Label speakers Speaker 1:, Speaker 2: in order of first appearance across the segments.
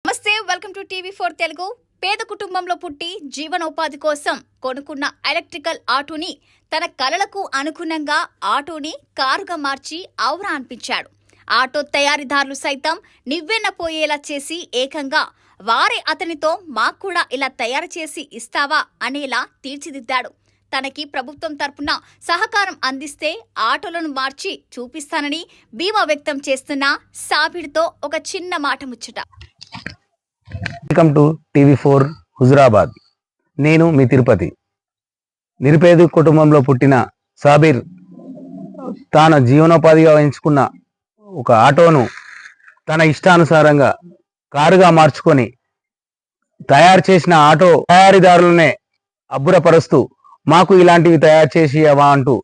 Speaker 1: నమస్తే, welcome to టీవీ4 Telugu. పేద కుటుంబంలో పుట్టి జీవనోపాధి కోసం కొనుక్కున్న ఎలక్ట్రికల్ ఆటోని తన కలలకు అనుగుణంగా ఆటోని కారుగా మార్చి ఔరా అనిపించాడు. ఆటో తయారీదారులు సైతం నివ్వెన్నపోయేలా చేసి ఏకంగా వారే అతనితో మాకు కూడా ఇలా తయారు చేసి ఇస్తావా అనేలా తీర్చిదిద్దాడు. తనకి ప్రభుత్వం తరపున సహకారం అందిస్తే ఆటోలను మార్చి చూపిస్తానని బీమా వ్యక్తం చేస్తున్న సాబిడ్తో ఒక చిన్న మాట ముచ్చట.
Speaker 2: వెల్కమ్ టు టీవీ4 హుజురాబాద్. నేను మీ తిరుపతి. నిరుపేద కుటుంబంలో పుట్టిన సాబిర్ తాను జీవనోపాధిగా ఎంచుకున్న ఒక ఆటోను తన ఇష్టానుసారంగా కారుగా మార్చుకొని తయారు చేసిన ఆటో తయారీదారులనే అబ్బురపరుస్తూ మాకు ఇలాంటివి తయారు చేసి అవా అంటూ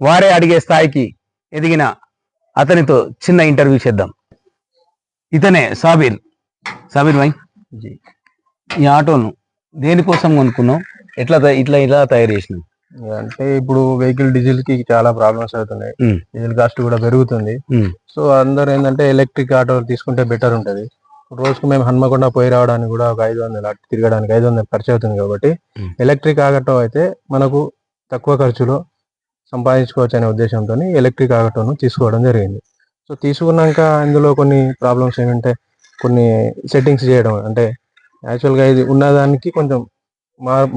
Speaker 2: వారే అడిగే స్థాయికి ఎదిగిన అతనితో చిన్న ఇంటర్వ్యూ చేద్దాం. ఇతనే సాబిర్. సాబిర్ భాయ్, ఈ ఆటోను దేనికోసం కొనుక్కున్నావు? ఇలా తయారు చేసినావు?
Speaker 3: అంటే ఇప్పుడు వెహికల్ డీజిల్ కి చాలా ప్రాబ్లమ్స్ అవుతున్నాయి. డీజిల్ కాస్ట్ కూడా పెరుగుతుంది. సో అందరూ ఏంటంటే ఎలక్ట్రిక్ ఆటో తీసుకుంటే బెటర్ ఉంటది. రోజుకు మేము హన్మకొండ పోయి రావడానికి కూడా ఒక 500 అటు తిరగడానికి 500 ఖర్చు అవుతుంది కాబట్టి ఎలక్ట్రిక్ ఆటో అయితే మనకు తక్కువ ఖర్చులో సంపాదించుకోవచ్చు అనే ఉద్దేశంతో ఎలక్ట్రిక్ ఆటోను తీసుకోవడం జరిగింది. సో తీసుకున్నాక ఇందులో కొన్ని ప్రాబ్లమ్స్ ఏంటంటే కొన్ని సెట్టింగ్స్ చేయడం, అంటే యాక్చువల్గా ఇది ఉన్నదానికి కొంచెం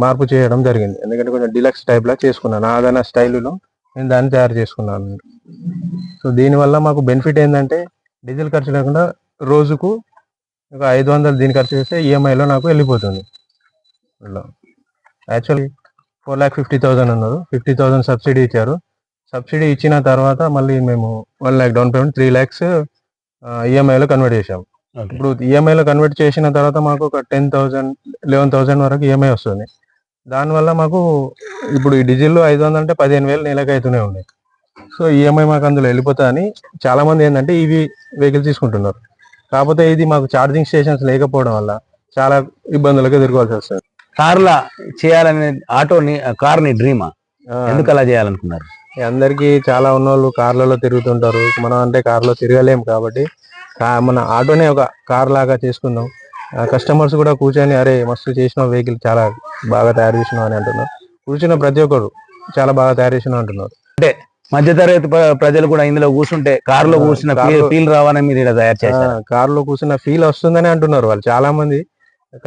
Speaker 3: మార్పు చేయడం జరిగింది. ఎందుకంటే కొంచెం డిలక్స్ టైప్ లా చేసుకున్నాను, ఆదన స్టైల్లో నేను దాన్ని తయారు చేసుకున్నాను. సో దీనివల్ల మాకు బెనిఫిట్ ఏంటంటే డీజిల్ ఖర్చు లేకుండా రోజుకు ఒక 500 దీని ఖర్చు చేస్తే ఈఎంఐలో నాకు వెళ్ళిపోతుంది. యాక్చువల్లీ 4,50,000 అన్నారు. 50,000 సబ్సిడీ ఇచ్చారు. సబ్సిడీ ఇచ్చిన తర్వాత మళ్ళీ మేము 1 lakh డౌన్ పేమెంట్, 3 lakhs ఈఎంఐలో కన్వర్ట్ చేసాము. ఇప్పుడు ఈఎంఐలో కన్వర్ట్ చేసిన తర్వాత మాకు ఒక 10,000 11,000 వరకు ఈఎంఐ వస్తుంది. దానివల్ల మాకు ఇప్పుడు ఈ డీజిల్లో 500 అంటే 15,000 నెలకు అవుతూనే ఉన్నాయి. సో ఈఎంఐ మాకు అందులో వెళ్ళిపోతుందని చాలా మంది ఏంటంటే ఈవీ వెహికల్ తీసుకుంటున్నారు. కాకపోతే ఇది మాకు ఛార్జింగ్ స్టేషన్స్ లేకపోవడం వల్ల చాలా ఇబ్బందులకు ఎదుర్కోవాల్సి వస్తుంది.
Speaker 2: కార్లా చేయాలనే ఆటోని కార్ని డ్రీమా? ఎందుకు అలా చేయాలనుకున్నారు?
Speaker 3: అందరికీ చాలా ఉన్నోళ్ళు కార్లలో తిరుగుతుంటారు. మనం అంటే కార్లో తిరగలేం కాబట్టి మన ఆటోనే ఒక కార్ లాగా చేసుకుందాం. కస్టమర్స్ కూడా కూర్చొని అరే మస్తు చేసిన వెహికల్ చాలా బాగా తయారు చేసినావు అని అంటున్నారు. కూర్చున్న ప్రతి ఒక్కరు చాలా బాగా తయారు చేసినావు అంటున్నారు.
Speaker 2: అంటే మధ్యతరగతి ప్రజలు కూడా ఇందులో కూర్చుంటే కారులో కూర్చున్న ఫీల్ రావాలని మీరు ఇలా తయారు చేశారు.
Speaker 3: కారులో కూర్చున్న ఫీల్ వస్తుందని అంటున్నారు వాళ్ళు. చాలా మంది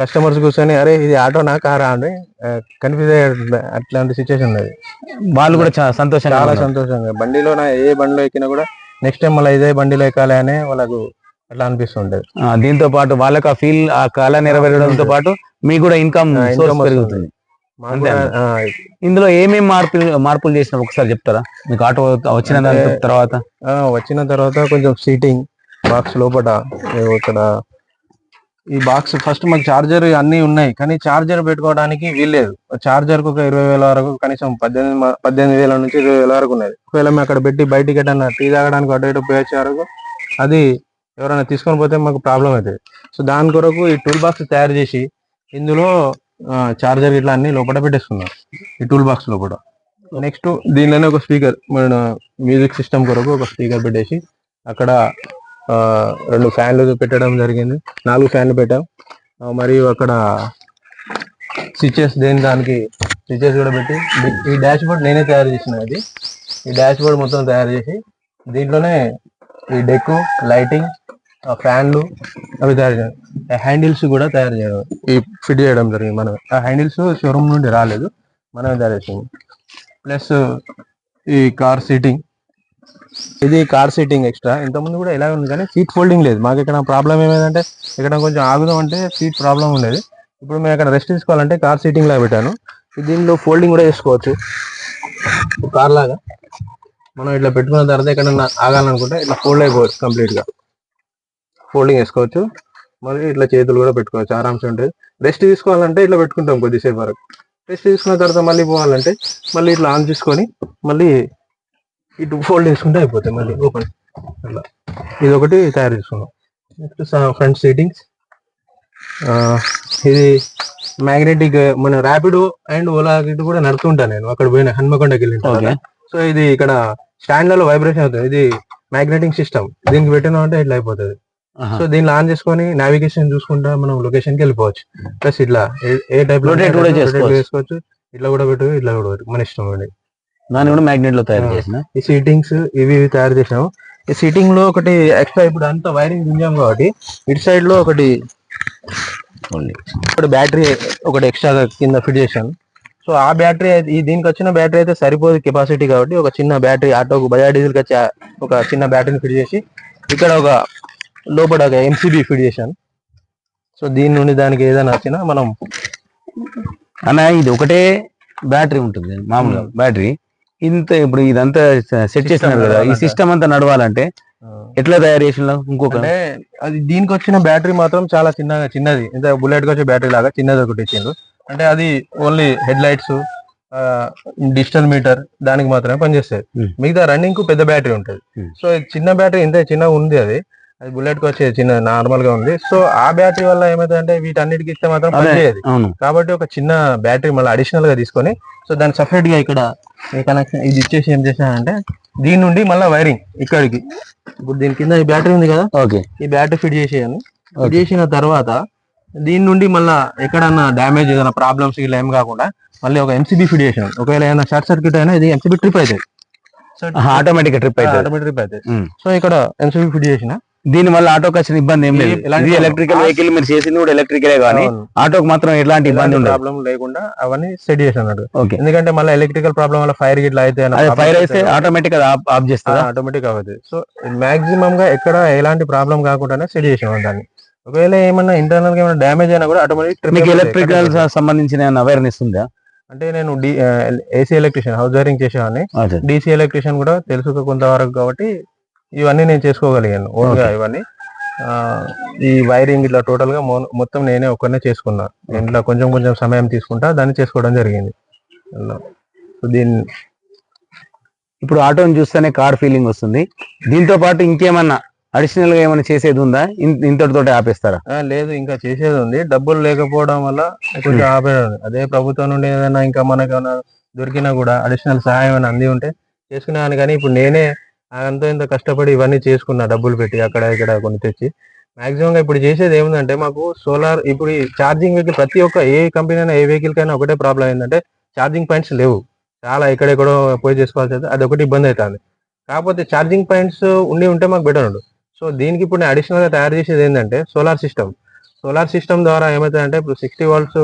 Speaker 3: కస్టమర్స్ కూర్చొని అరే ఇది ఆటోనా కారా అని కన్ఫ్యూజ్ అయ్యే అట్లాంటి సిచ్యువేషన్ ఉన్నది.
Speaker 2: వాళ్ళు కూడా చాలా
Speaker 3: సంతోషంగా బండిలో ఏ బండిలో ఎక్కినా కూడా నెక్స్ట్ టైం మళ్ళీ ఇదే బండిలో ఎక్కాలి అనే వాళ్ళకు అట్లా అనిపిస్తుంటది.
Speaker 2: దీంతో పాటు వాళ్ళకి ఆ ఫీల్, ఆ కళ నెరవేరడంతో పాటు మీకు కూడా ఇన్కమ్ పెరుగుతుంది. ఇందులో ఏమేమి మార్పులు చేసినా ఒకసారి చెప్తారా? మీకు ఆటో
Speaker 3: వచ్చిన తర్వాత కొంచెం సీటింగ్ బాక్స్ లోపల ఇక్కడ ఈ బాక్స్ ఫస్ట్ మాకు చార్జర్ అన్ని ఉన్నాయి, కానీ చార్జర్ పెట్టుకోవడానికి వీల్లేదు. చార్జర్ కు ఒక 20,000 వరకు, కనీసం 18,000 నుంచి 20,000 వరకు ఉన్నది. ఒకవేళ మేము అక్కడ పెట్టి బయటికి ఎటన్నా టీ తాగడానికి అటు ఇటు పోయొచ్చే వరకు అది ఎవరైనా తీసుకొని పోతే మాకు ప్రాబ్లం అవుతుంది. సో దాని కొరకు ఈ టూల్ బాక్స్ తయారు చేసి ఇందులో చార్జర్ ఇట్లా అన్ని లోపల పెట్టేసుకున్నాం ఈ టూల్ బాక్స్ లోపల. నెక్స్ట్ దీనిలోనే ఒక స్పీకర్, మన మ్యూజిక్ సిస్టమ్ కొరకు ఒక స్పీకర్ పెట్టేసి అక్కడ 2 ఫ్యాన్లు పెట్టడం జరిగింది. 4 ఫ్యాన్లు పెట్టాం. మరియు అక్కడ స్విచెస్, దానికి స్విచెస్ కూడా పెట్టి ఈ డాష్ బోర్డ్ నేనే తయారు చేసిన. ఈ డాష్ బోర్డ్ మొత్తం తయారు చేసి దీంట్లోనే ఈ డెక్, లైటింగ్, ఫ్యాన్లు అవి తయారు చేయడం, హ్యాండిల్స్ కూడా తయారు చేయడం, ఈ ఫిట్ చేయడం జరిగింది. మనం ఆ హ్యాండిల్స్ షోరూమ్ నుండి రాలేదు, మనమే తయారు చేసాము. ప్లస్ ఈ కార్ సీటింగ్, ఇది కార్ సీటింగ్ ఎక్స్ట్రా. ఇంతకుముందు కూడా ఇలా ఉంది, కానీ సీట్ ఫోల్డింగ్ లేదు. మాకు ఇక్కడ ప్రాబ్లం ఏమైందంటే ఇక్కడ కొంచెం ఆగుదాం అంటే సీట్ ప్రాబ్లం ఉండేది. ఇప్పుడు మేము ఇక్కడ రెస్ట్ తీసుకోవాలంటే కార్ సీటింగ్ లాగా పెట్టాను. దీనిలో ఫోల్డింగ్ కూడా చేసుకోవచ్చు. కార్ లాగా మనం ఇట్లా పెట్టుకున్న తర్వాత ఎక్కడన్నా ఆగాలనుకుంటే ఇట్లా ఫోల్డ్ అయిపోవచ్చు, కంప్లీట్ గా ఫోల్డింగ్ వేసుకోవచ్చు. మరి ఇట్లా చేతులు కూడా పెట్టుకోవచ్చు, ఆరామ్స్ ఉంటుంది. రెస్ట్ తీసుకోవాలంటే ఇట్లా పెట్టుకుంటాం కొద్దిసేపు వరకు. రెస్ట్ తీసుకున్న తర్వాత మళ్ళీ పోవాలంటే మళ్ళీ ఇట్లా ఆన్ చేసుకొని మళ్ళీ ఇటు ఫోల్డ్ చేసుకుంటే అయిపోతాయి, మళ్ళీ ఓపెన్. అట్లా ఇది ఒకటి తయారు చేసుకున్నాం. నెక్స్ట్ ఫ్రంట్ సీటింగ్స్, ఇది మ్యాగ్నెటిక్. మన ర్యాపిడో అండ్ ఓలా గిట్ కూడా నడుతుంటాను నేను, అక్కడ పోయిన హన్మకొండకి వెళ్ళిన. సో ఇది ఇక్కడ స్టాండ్లలో వైబ్రేషన్ అవుతుంది. ఇది మ్యాగ్నెటిక్ సిస్టమ్, దీనికి పెట్టినా అంటే ఇట్లా అయిపోతుంది. సో దీన్ని ఆన్ చేసుకొని నావిగేషన్ చూసుకుంటా మనం లొకేషన్ కి వెళ్ళిపోవచ్చు. ప్లస్ ఇట్లా ఏ టైప్ లో
Speaker 2: Rotate కూడా
Speaker 3: చేసుకోవచ్చు. ఇట్లా కూడా పెట్టు, ఇట్లా కూడా పెట్టు, మన ఇష్టం అండి.
Speaker 2: దాన్ని కూడా మ్యాగ్నెట్ లో తయారు చేసిన
Speaker 3: ఈ సీటింగ్స్ ఇవి తయారు చేసాము. ఈ సీటింగ్ లో ఒకటి ఎక్స్ట్రా, ఇప్పుడు అంతా వైరింగ్ గుంజాం కాబట్టి ఇటు సైడ్ లో ఒకటి బ్యాటరీ ఒకటి ఎక్స్ట్రా కింద ఫిట్ చేశాను. సో ఆ బ్యాటరీ ఈ దీనికి వచ్చిన బ్యాటరీ అయితే సరిపోదు కెపాసిటీ కాబట్టి ఒక చిన్న బ్యాటరీ ఆటోకు బజాజ్ డీజిల్ కి వచ్చే ఒక చిన్న బ్యాటరీని ఫిట్ చేసి ఇక్కడ ఒక లోపల ఒక ఎంసీబీ ఫిట్ చేశాను. సో దీని నుండి దానికి ఏదైనా వచ్చినా మనం
Speaker 2: అన్న ఇది ఒకటే బ్యాటరీ ఉంటుంది మామూలుగా బ్యాటరీ ఇంత ఇప్పుడు ఇదంతా సెట్ చేస్తున్నారు కదా ఈ సిస్టమ్ అంతా నడవాలంటే ఎట్లా తయారు చేసిన ఇంకొక
Speaker 3: అంటే అది దీనికి వచ్చిన బ్యాటరీ మాత్రం చాలా చిన్నది ఇంత బుల్లెట్ కి వచ్చే బ్యాటరీ లాగా చిన్నది ఒకటి ఇచ్చిండ్రు. అంటే అది only head lights, digital meter దానికి మాత్రమే పనిచేస్తాయి. మిగతా రన్నింగ్ కు పెద్ద బ్యాటరీ ఉంటుంది. సో చిన్న బ్యాటరీ ఇంత చిన్నగా ఉంది, అది బుల్లెట్ కి వచ్చే చిన్న నార్మల్ గా ఉంది. సో ఆ బ్యాటరీ వల్ల ఏమైందంటే వీటన్నిటికి ఇస్తే మాత్రం పనిచేయదు కాబట్టి ఒక చిన్న బ్యాటరీ మళ్ళీ అడిషనల్ గా తీసుకొని సో దాన్ని సపరేట్ గా ఇక్కడ కనెక్షన్ ఇది ఇచ్చేసి ఏం చేశానంటే దీని నుండి మళ్ళీ వైరింగ్ ఇక్కడికి, ఇప్పుడు దీని కింద ఈ బ్యాటరీ ఉంది కదా,
Speaker 2: ఓకే
Speaker 3: ఈ బ్యాటరీ ఫిట్ చేసేయాలి. ఫిట్ చేసిన తర్వాత దీని నుండి మళ్ళీ ఎక్కడన్నా డ్యామేజ్ ఏదైనా ప్రాబ్లమ్స్ ఇలా ఏం కాకుండా మళ్ళీ ఒక ఎంసీబీ ఫిట్ చేసాను. ఒకవేళ ఏమైనా షార్ట్ సర్క్యూట్ అయినా ఇది ఎంసీబీ ట్రిప్ అవుతుంది,
Speaker 2: ఆటోమేటిక్ ట్రిప్
Speaker 3: అవుతుంది. సో ఇక్కడ ఎంసీబీ ఫిట్ చేసిన
Speaker 2: దీని వల్ల ఆటోకి వచ్చిన ఇబ్బంది ఏం లేదు. ఇది ఎలక్ట్రికల్ వెహికల్ మీరు చేసింది కూడా ఎలక్ట్రికలే కానీ ఆటోకి మాత్రం ఎలాంటి ఇబ్బంది
Speaker 3: ప్రాబ్లం లేకుండా అవన్నీ సెట్ చేసినట్టు. ఎందుకంటే మళ్ళీ ఎలక్ట్రికల్ ప్రాబ్లం వల్ల ఫైర్ గిట్లా అయితే
Speaker 2: ఫైర్ అయితే ఆటోమేటిక్ ఆఫ్ చేస్తుంది,
Speaker 3: ఆటోమేటిక్ అవుతుంది. సో మాక్సిమం గా ఎక్కడ ఎలాంటి ప్రాబ్లం కాకుండానే సెట్ చేసాం దాన్ని. ఒకవేళ ఏమన్నా ఇంటర్నల్ గా ఏమైనా డ్యామేజ్ అయినా కూడా ఆటోమేటిక్
Speaker 2: ఎలక్ట్రికల్ సంబంధించిన అవేర్నెస్ ఉందా?
Speaker 3: అంటే నేను ఏసీ ఎలక్ట్రీషియన్ హౌస్ వైరింగ్ చేసేవాడిని, డీసీ ఎలక్ట్రీషియన్ కూడా తెలుసు కొంతవరకు కాబట్టి ఇవన్నీ నేను చేసుకోగలిగాను ఓన్గా. ఇవన్నీ ఈ వైరింగ్ ఇట్లా టోటల్ గా మొత్తం నేనే ఒక్కనే చేసుకున్నా. ఇంట్లో కొంచెం కొంచెం సమయం తీసుకుంటా దాన్ని చేసుకోవడం జరిగింది. దీన్ని
Speaker 2: ఇప్పుడు ఆటోని చూస్తేనే కార్ ఫీలింగ్ వస్తుంది. దీంతో పాటు ఇంకేమన్నా అడిషనల్ గా ఏమైనా చేసేది ఉందా? ఇంతటితో ఆపేస్తారా?
Speaker 3: లేదు, ఇంకా చేసేది ఉంది. డబ్బులు లేకపోవడం వల్ల కొంచెం ఆపేది. అదే ప్రభుత్వం నుండి ఏదైనా ఇంకా మనకు దొరికినా కూడా అడిషనల్ సహాయం అని అంది ఉంటే చేసుకునేవాని. కానీ ఇప్పుడు నేనే అంత ఇంత కష్టపడి ఇవన్నీ చేసుకున్నా, డబ్బులు పెట్టి అక్కడ ఇక్కడ కొన్ని తెచ్చి. మాక్సిమం గా ఇప్పుడు చేసేది ఏముందంటే మాకు సోలార్, ఇప్పుడు ఈ ఛార్జింగ్ వెహికల్ ప్రతి ఒక్క ఏ కంపెనీ అయినా ఏ వెహికల్ కైనా ఒకటే ప్రాబ్లం ఏంటంటే ఛార్జింగ్ పాయింట్స్ లేవు. చాలా ఎక్కడెక్కడో పోయి చేసుకోవాల్సి అయితే అది ఒకటి ఇబ్బంది అవుతుంది. కాకపోతే ఛార్జింగ్ పాయింట్స్ ఉంటే మాకు బెటర్ ఉండు. సో దీనికి ఇప్పుడు నేను అడిషనల్ గా తయారు చేసేది ఏంటంటే సోలార్ సిస్టమ్ ద్వారా ఏమవుతుందంటే ఇప్పుడు 60 volts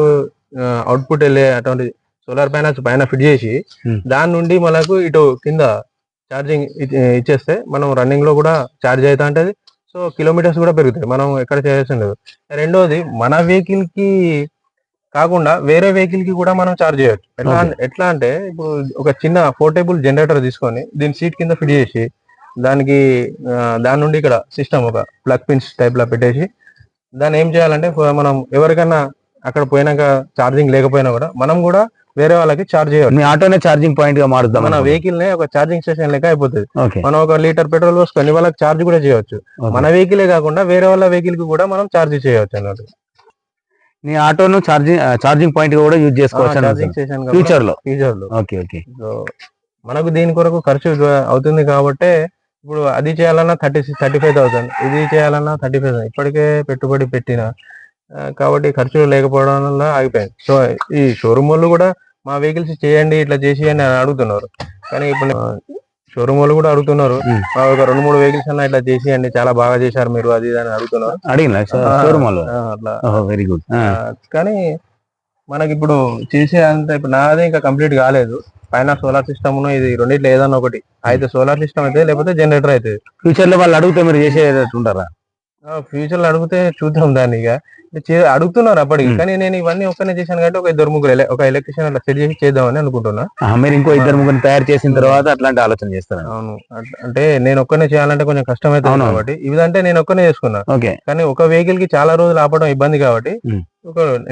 Speaker 3: అవుట్పుట్ వెళ్ళే అటువంటి సోలార్ ప్యానల్స్ పైన ఫిట్ చేసి దాని నుండి మనకు ఇటు కింద ఛార్జింగ్ ఇచ్చేస్తే మనం రన్నింగ్ లో కూడా ఛార్జ్ అవుతా ఉంటది. సో కిలోమీటర్స్ కూడా పెరుగుతాయి, మనం ఎక్కడ చేయాల్సి లేదు. రెండోది మన వెహికల్ కి కాకుండా వేరే వెహికల్ కి కూడా మనం ఛార్జ్ చేయొచ్చు. ఎట్లా అంటే ఇప్పుడు ఒక చిన్న పోర్టబుల్ జనరేటర్ తీసుకొని దీని సీట్ కింద ఫిట్ చేసి దానికి దాని నుండి ఇక్కడ సిస్టమ్ ఒక ప్లగ్ పిన్స్ టైప్ లో పెట్టేసి దాన్ని ఏం చేయాలంటే మనం ఎవరికైనా అక్కడ పోయినాక ఛార్జింగ్ లేకపోయినా కూడా మనం కూడా వేరే వాళ్ళకి ఛార్జ్ చేయవచ్చు.
Speaker 2: మీ ఆటోనే ఛార్జింగ్ పాయింట్ గా మారుద్దాం,
Speaker 3: మన వెహికల్ నే ఒక ఛార్జింగ్ స్టేషన్ లెక్క అయిపోతుంది. మనం ఒక లీటర్ పెట్రోల్ పోసుకొని వాళ్ళకి ఛార్జ్ కూడా చేయవచ్చు. మన వెహికలే కాకుండా వేరే వాళ్ళ వెహికల్ కి కూడా మనం ఛార్జ్ చేయవచ్చు అన్నట్టు.
Speaker 2: నీ ఆటోను ఛార్జింగ్ పాయింట్ కూడా యూజ్ చేసుకోవచ్చు
Speaker 3: ఛార్జింగ్ స్టేషన్
Speaker 2: ఫ్యూచర్ లో.
Speaker 3: ఓకే. సో మనకు దీని కొరకు ఖర్చు అవుతుంది కాబట్టి ఇప్పుడు అది చేయాలన్నా 35,000, ఇది చేయాలన్నా 35,000 ఇప్పటికే పెట్టుబడి పెట్టిన కాబట్టి ఖర్చు లేకపోవడం వల్ల ఆగిపోయింది. సో ఈ షోరూమ్ వాళ్ళు కూడా మా వెహికల్స్ చేయండి ఇట్లా చేసి అని అడుగుతున్నారు. కానీ ఇప్పుడు షోరూమ్ వాళ్ళు కూడా అడుగుతున్నారు, ఒక 2-3 వెహికల్స్ అన్నా ఇట్లా చేసేయండి, చాలా బాగా చేశారు మీరు అది అని అడుగుతున్నారు.
Speaker 2: అట్లా వెరీ గుడ్.
Speaker 3: కానీ మనకి ఇప్పుడు చేసే అంత ఇప్పుడు నాదే ఇంకా కంప్లీట్ కాలేదు. పైన సోలార్ సిస్టమ్ ఇది రెండిట్లో ఏదన్నా ఒకటి అయితే సోలార్ సిస్టమ్ అయితే లేకపోతే జనరేటర్ అయితే.
Speaker 2: ఫ్యూచర్ లో వాళ్ళు అడిగితే మీరు చేసేటట్టుంటారా?
Speaker 3: ఫ్యూచర్ లో అడిగితే చూద్దాం దాన్ని. ఇక అడుగుతున్నారు అప్పటికి, కానీ నేను ఇవన్నీ ఒక్కనే చేశాను కాబట్టి ఒక 2-3 ఒక ఎలక్ట్రీషియన్ అట్లా సెట్ చేసి చేద్దామని అనుకుంటున్నా.
Speaker 2: మీరు ఇంకో 2-3 తయారు చేసిన తర్వాత అట్లాంటి ఆలోచన చేస్తారు?
Speaker 3: అవును, అంటే నేను ఒక్కనే చేయాలంటే కొంచెం కష్టమైతుంది కాబట్టి ఇదంటే నేను ఒక్కనే చేసుకున్నా. కానీ ఒక వెహికల్ కి చాలా రోజులు ఆపడం ఇబ్బంది కాబట్టి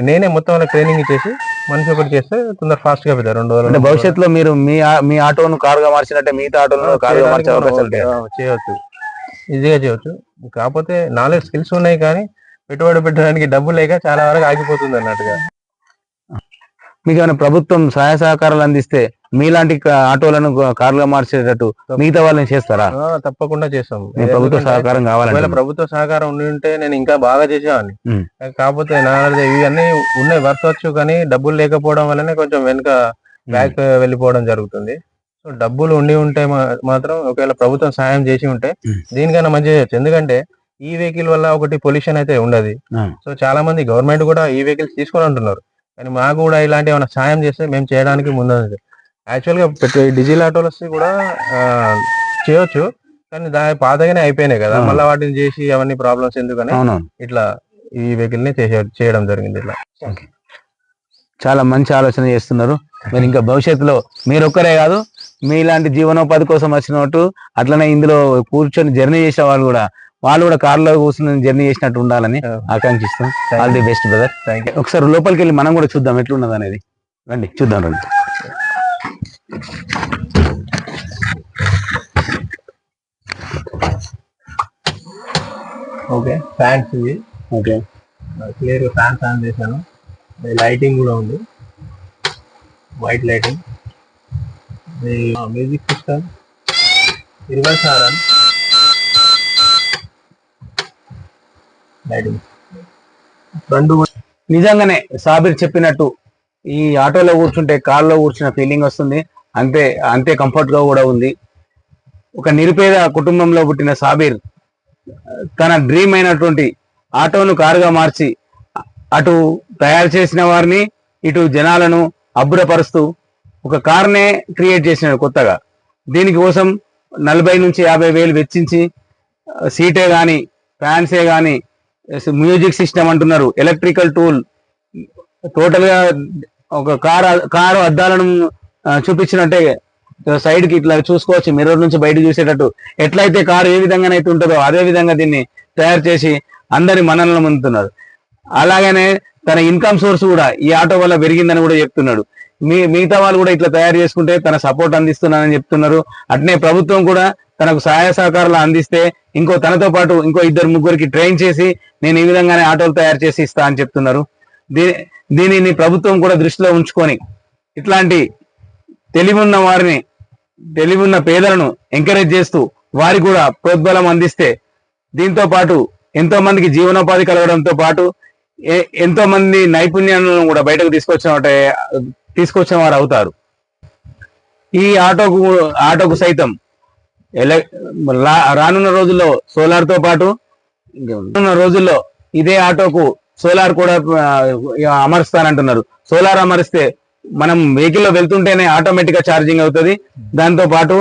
Speaker 3: నేనే మొత్తం ట్రైనింగ్ ఇచ్చేసి మనిషి ఒకటి చేస్తే తొందర ఫాస్ట్ గా పెడతారు 2 రోజులు.
Speaker 2: అంటే భవిష్యత్తులో మీరు మీ ఆటోను కారుగా మార్చినట్టే మిగతా ఆటోను కారుగా మార్చే అవకాశాలు
Speaker 3: చేయవచ్చు, ఈజీగా చేయవచ్చు. కాకపోతే నాలెడ్జ్ స్కిల్స్ ఉన్నాయి కానీ పెట్టుబడి పెట్టడానికి డబ్బు లేక చాలా వరకు ఆగిపోతుంది అన్నట్టుగా.
Speaker 2: మీకు ఏమైనా ప్రభుత్వం సహాయ సహకారాలు అందిస్తే మీలాంటి ఆటోలను కార్లుగా మార్చేటట్టు మిగతా వాళ్ళని చేస్తారా?
Speaker 3: తప్పకుండా చేస్తాం.
Speaker 2: ప్రభుత్వ సహకారం కావాలి.
Speaker 3: ప్రభుత్వ సహకారం ఉండి ఉంటే నేను ఇంకా బాగా చేసేవాడిని. కాకపోతే ఇవన్నీ ఉన్నాయి వచ్చు, కానీ డబ్బులు లేకపోవడం వల్లనే కొంచెం వెనుక బ్యాక్ వెళ్ళిపోవడం జరుగుతుంది. సో డబ్బులు ఉండి ఉంటే మాత్రం ఒకవేళ ప్రభుత్వం సాయం చేసి ఉంటే దీనికన్నా మంచి చేయొచ్చు. ఎందుకంటే ఈ వెహికల్ వల్ల ఒకటి పొల్యూషన్ అయితే ఉండదు. సో చాలా మంది గవర్నమెంట్ కూడా ఈ వెహికల్స్ తీసుకొని ఉంటున్నారు. కానీ మాకు కూడా ఇలాంటి ఏమైనా సాయం చేస్తే మేము చేయడానికి ముందు. యాక్చువల్ గా డీజిల్ ఆటోలు కూడా చేయొచ్చు, కానీ దాని పాతగానే అయిపోయినాయి కదా, మళ్ళీ వాటిని చేసి అవన్నీ ప్రాబ్లమ్స్ ఎందుకని ఇట్లా ఈ వెహికల్ ని చేయడం జరిగింది. ఇట్లా
Speaker 2: చాలా మంచి ఆలోచన చేస్తున్నారు. మీరు ఇంకా భవిష్యత్తులో మీరు ఒక్కరే కాదు, మీలాంటి జీవనోపాధి కోసం వచ్చినట్టు అట్లనే ఇందులో కూర్చొని జర్నీ చేసే వాళ్ళు కూడా కార్లో కూర్చొని జర్నీ చేసినట్టు ఉండాలని ఆకాంక్షిస్తాం. All the best brother. ఒకసారి లోపలికి వెళ్ళి మనం కూడా చూద్దాం ఎట్లున్నది అనేది. రండి చూద్దాం. రండి.
Speaker 3: ఓకే, ఫ్యాన్స్ ఇవి.
Speaker 2: ఓకే,
Speaker 3: క్లియర్ ఫ్యాన్స్ ఆన్ చేశాను. లైటింగ్ కూడా ఉంది, white lighting. Music system, reverse horn, lighting రెండు.
Speaker 2: నిజంగానే సాబిర్ చెప్పినట్టు ఈ ఆటోలో కూర్చుంటే కార్లో కూర్చున్న ఫీలింగ్ వస్తుంది. అంతే కంఫర్ట్ గా కూడా ఉంది. ఒక నిరుపేద కుటుంబంలో పుట్టిన సాబిర్ తన డ్రీమ్ అయినటువంటి ఆటోను కారుగా మార్చి అటు తయారు చేసిన వారిని ఇటు జనాలను అబ్బురపరుస్తూ ఒక కార్నే క్రియేట్ చేసినాడు కొత్తగా. దీనికోసం 40 నుంచి 50 వేలు వెచ్చించి సీటే గాని ఫ్యాన్సే గాని మ్యూజిక్ సిస్టమ్ అంటున్నారు, ఎలక్ట్రికల్ టూల్, టోటల్ గా ఒక కారు అద్దాలను చూపించినట్టే సైడ్ కి ఇట్లా చూసుకోవచ్చు, మిర్రర్ నుంచి బయట చూసేటట్టు. ఎట్లయితే కారు ఏ విధంగానైతే ఉంటుందో అదే విధంగా దీన్ని తయారు చేసి అందరి మనల్ని పొందుతున్నారు. అలాగనే తన ఇన్కమ్ సోర్స్ కూడా ఈ ఆటో వల్ల పెరిగిందని కూడా చెప్తున్నాడు. మిగతా వాళ్ళు కూడా ఇట్లా తయారు చేసుకుంటే తన సపోర్ట్ అందిస్తున్నానని చెప్తున్నారు. అట్నే ప్రభుత్వం కూడా తనకు సహాయ సహకారాలు అందిస్తే తనతో పాటు ఇంకో 2-3 ట్రైన్ చేసి నేను ఈ విధంగానే ఆటోలు తయారు చేసి ఇస్తా అని చెప్తున్నారు. దీనిని ప్రభుత్వం కూడా దృష్టిలో ఉంచుకొని ఇట్లాంటి తెలివున్న వారిని, తెలివున్న పేదలను ఎంకరేజ్ చేస్తూ వారికి కూడా ప్రోద్బలం అందిస్తే దీంతో పాటు ఎంతో మందికి జీవనోపాధి కలగడంతో పాటు ఎంతో మంది నైపుణ్యాలను కూడా బయటకు తీసుకొచ్చిన వారు అవుతారు. ఈ ఆటోకు సైతం రానున్న రోజుల్లో సోలార్ తో పాటు రోజుల్లో ఇదే ఆటోకు సోలార్ కూడా అమరుస్తానంటున్నారు. సోలార్ అమరిస్తే మనం వెహికల్ లో వెళ్తుంటేనే ఆటోమేటిక్ గా ఛార్జింగ్ అవుతుంది. దాంతో పాటు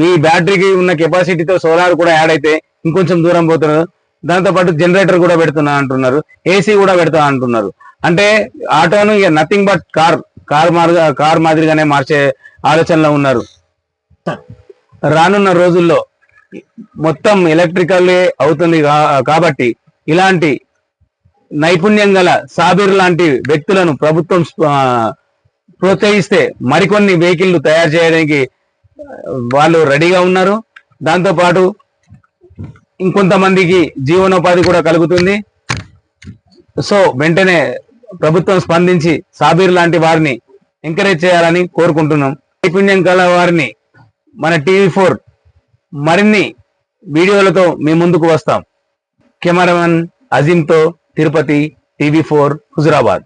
Speaker 2: ఈ బ్యాటరీకి ఉన్న కెపాసిటీతో సోలార్ కూడా యాడ్ అయితే ఇంకొంచెం దూరం పోతున్నారు. దాంతో పాటు జనరేటర్ కూడా పెడుతున్నా అంటున్నారు, ఏసీ కూడా పెడతా అంటున్నారు. అంటే ఆటోను నథింగ్ బట్ కార్ మాదిరిగానే మార్చే ఆలోచనలో ఉన్నారు. రానున్న రోజుల్లో మొత్తం ఎలక్ట్రికల్ అవుతుంది కాబట్టి ఇలాంటి నైపుణ్యం గల సాబిర్ లాంటి వ్యక్తులను ప్రభుత్వం ప్రోత్సహిస్తే మరికొన్ని వెహికల్ తయారు చేయడానికి వాళ్ళు రెడీగా ఉన్నారు. దాంతో పాటు ఇంకొంతమందికి జీవనోపాధి కూడా కలుగుతుంది. సో వెంటనే ప్రభుత్వం స్పందించి సాబిర్ లాంటి వారిని ఎంకరేజ్ చేయాలని కోరుకుంటున్నాం. నైపుణ్యం గల వారిని మన TV4 మరిన్ని వీడియోలతో మీ ముందుకు వస్తాం. కెమెరామెన్ అజీంతో తిరుపతి, TV4 హుజురాబాద్.